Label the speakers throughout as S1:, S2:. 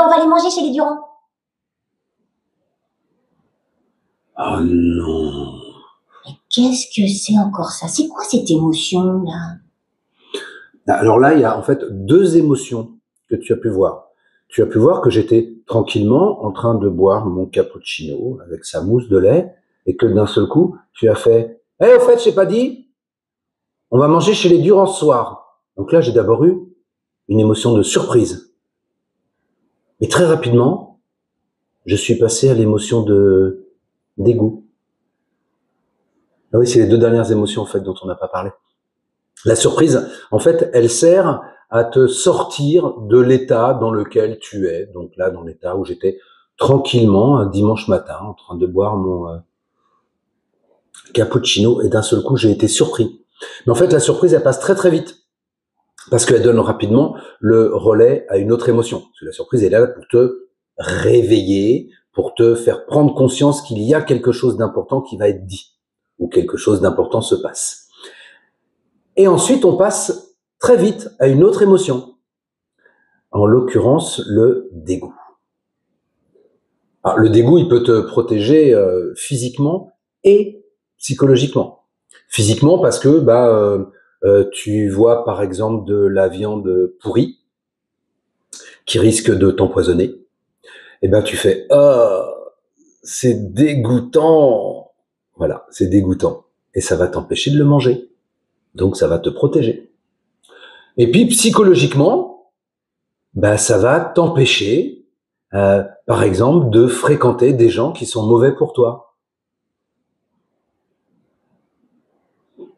S1: on va aller manger chez les Durand.
S2: Oh non.
S1: Mais qu'est-ce que c'est encore ça? C'est quoi cette émotion, là?
S2: Alors là, il y a en fait deux émotions que tu as pu voir. Tu as pu voir que j'étais tranquillement en train de boire mon cappuccino avec sa mousse de lait et que d'un seul coup, tu as fait « Hey, au fait, je t'ai pas dit, on va manger chez les Durand ce soir. » Donc là, j'ai d'abord eu une émotion de surprise. Et très rapidement, je suis passé à l'émotion de dégoût. Ah oui, c'est les deux dernières émotions en fait dont on n'a pas parlé. La surprise, en fait, elle sert à te sortir de l'état dans lequel tu es. Donc là, dans l'état où j'étais tranquillement un dimanche matin en train de boire mon cappuccino et d'un seul coup, j'ai été surpris. Mais en fait, la surprise, elle passe très très vite parce qu'elle donne rapidement le relais à une autre émotion. Parce que la surprise est là pour te réveiller, pour te faire prendre conscience qu'il y a quelque chose d'important qui va être dit ou quelque chose d'important se passe. Et ensuite, on passe très vite à une autre émotion, en l'occurrence le dégoût. Alors, le dégoût, il peut te protéger physiquement et psychologiquement. Physiquement, parce que tu vois par exemple de la viande pourrie qui risque de t'empoisonner. Et ben tu fais c'est dégoûtant. Voilà, c'est dégoûtant. Et ça va t'empêcher de le manger. Donc ça va te protéger. Et puis psychologiquement, ça va t'empêcher, par exemple, de fréquenter des gens qui sont mauvais pour toi.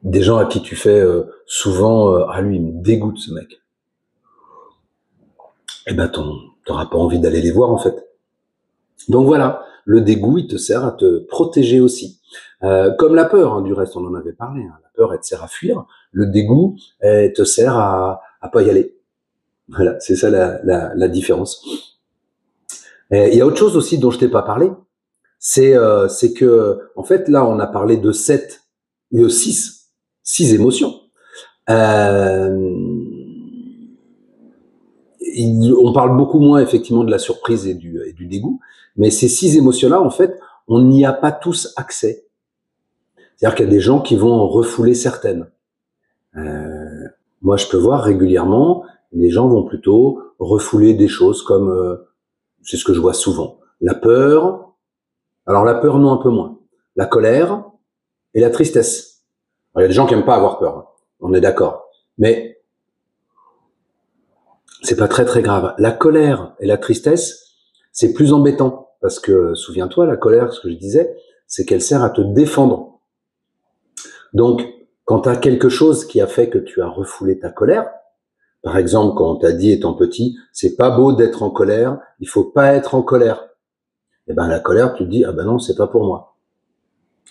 S2: Des gens à qui tu fais souvent lui, il me dégoûte ce mec. Et t'auras pas envie d'aller les voir en fait. Donc voilà, le dégoût, il te sert à te protéger aussi. Comme la peur, hein, du reste, on en avait parlé. Hein. La peur, elle te sert à fuir. Le dégoût, elle te sert à pas y aller. Voilà, c'est ça la différence. Il y a autre chose aussi dont je t'ai pas parlé, c'est que en fait là on a parlé de six émotions. On parle beaucoup moins effectivement de la surprise et du dégoût, mais ces six émotions-là, en fait, on n'y a pas tous accès. C'est-à-dire qu'il y a des gens qui vont en refouler certaines. Moi, je peux voir régulièrement, les gens vont plutôt refouler des choses comme, c'est ce que je vois souvent, la peur. Alors la peur, non, un peu moins. La colère et la tristesse. Alors, il y a des gens qui n'aiment pas avoir peur, hein. On est d'accord. Mais c'est pas très très grave. La colère et la tristesse, c'est plus embêtant parce que, souviens-toi, la colère, ce que je disais, c'est qu'elle sert à te défendre. Donc, quand tu as quelque chose qui a fait que tu as refoulé ta colère, par exemple, quand on t'a dit étant petit, c'est pas beau d'être en colère, il faut pas être en colère. Et la colère, tu te dis, non, c'est pas pour moi.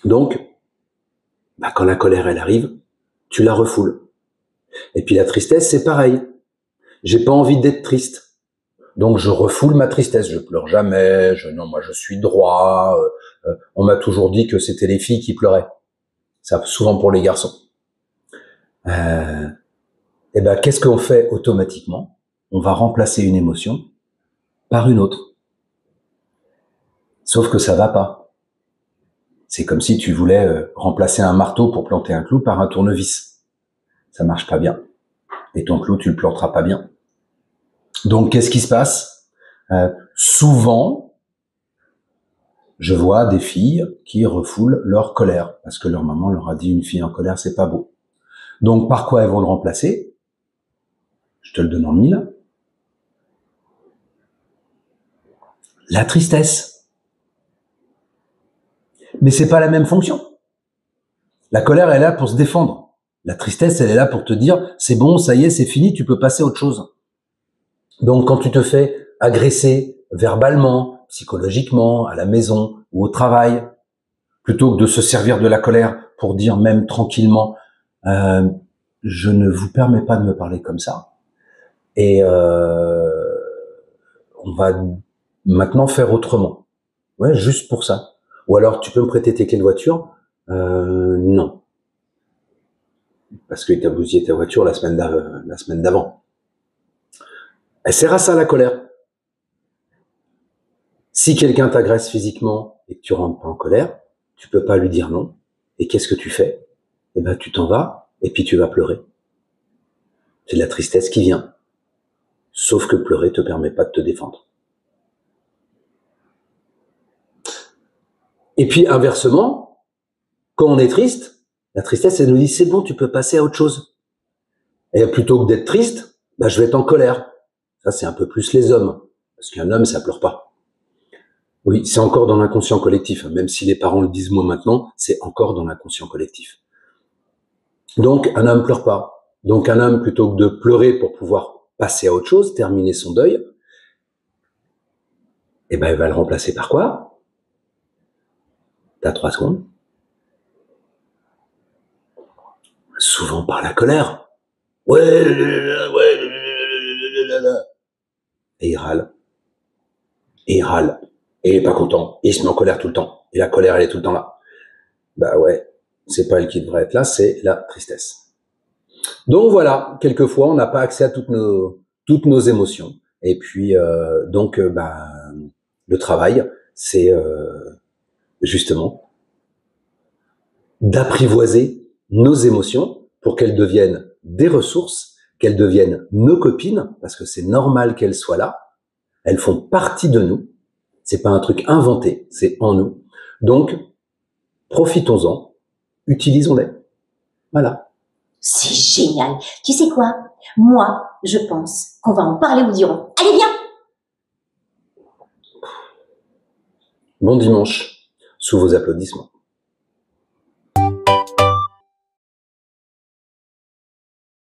S2: Donc, quand la colère, elle arrive, tu la refoules. Et puis la tristesse, c'est pareil. J'ai pas envie d'être triste. Donc je refoule ma tristesse, je pleure jamais, non, moi je suis droit, on m'a toujours dit que c'était les filles qui pleuraient. C'est souvent pour les garçons. Qu'est-ce qu'on fait automatiquement? On va remplacer une émotion par une autre. Sauf que ça va pas. C'est comme si tu voulais remplacer un marteau pour planter un clou par un tournevis. Ça marche pas bien. Et ton clou, tu le planteras pas bien. Donc qu'est-ce qui se passe? Souvent, je vois des filles qui refoulent leur colère parce que leur maman leur a dit une fille en colère, c'est pas beau. Donc par quoi elles vont le remplacer? Je te le donne en mille. La tristesse. Mais c'est pas la même fonction. La colère, elle est là pour se défendre. La tristesse, elle est là pour te dire, c'est bon, ça y est, c'est fini, tu peux passer à autre chose. Donc quand tu te fais agresser verbalement, psychologiquement, à la maison ou au travail, plutôt que de se servir de la colère pour dire même tranquillement, je ne vous permets pas de me parler comme ça. Et on va maintenant faire autrement. Ouais, juste pour ça. Ou alors, tu peux me prêter tes clés de voiture? Non. Parce que t'as bousillé ta voiture la semaine d'avant. Elle sert à ça, la colère. Si quelqu'un t'agresse physiquement et que tu rentres pas en colère, tu peux pas lui dire non. Et qu'est-ce que tu fais? Eh ben, tu t'en vas et puis tu vas pleurer. C'est de la tristesse qui vient. Sauf que pleurer te permet pas de te défendre. Et puis, inversement, quand on est triste, la tristesse, elle nous dit, c'est bon, tu peux passer à autre chose. Et plutôt que d'être triste, bah, je vais être en colère. Ça, c'est un peu plus les hommes. Parce qu'un homme, ça pleure pas. Oui, c'est encore dans l'inconscient collectif. Même si les parents le disent moi maintenant, c'est encore dans l'inconscient collectif. Donc, un homme pleure pas. Donc, un homme, plutôt que de pleurer pour pouvoir passer à autre chose, terminer son deuil, eh ben, il va le remplacer par quoi? T'as 3 secondes. Souvent par la colère. Ouais. Et il râle. Et il râle. Et il est pas content. Et il se met en colère tout le temps. Et la colère, elle est tout le temps là. Bah ouais, c'est pas elle qui devrait être là, c'est la tristesse. Donc voilà, quelquefois, on n'a pas accès à toutes nos émotions. Et puis, le travail, c'est justement d'apprivoiser nos émotions pour qu'elles deviennent des ressources, qu'elles deviennent nos copines, parce que c'est normal qu'elles soient là. Elles font partie de nous. C'est pas un truc inventé, c'est en nous. Donc, profitons-en, utilisons-les. Voilà.
S1: C'est génial. Tu sais quoi? Moi, je pense qu'on va en parler aux dirons. Allez, viens!
S2: Bon dimanche, sous vos applaudissements.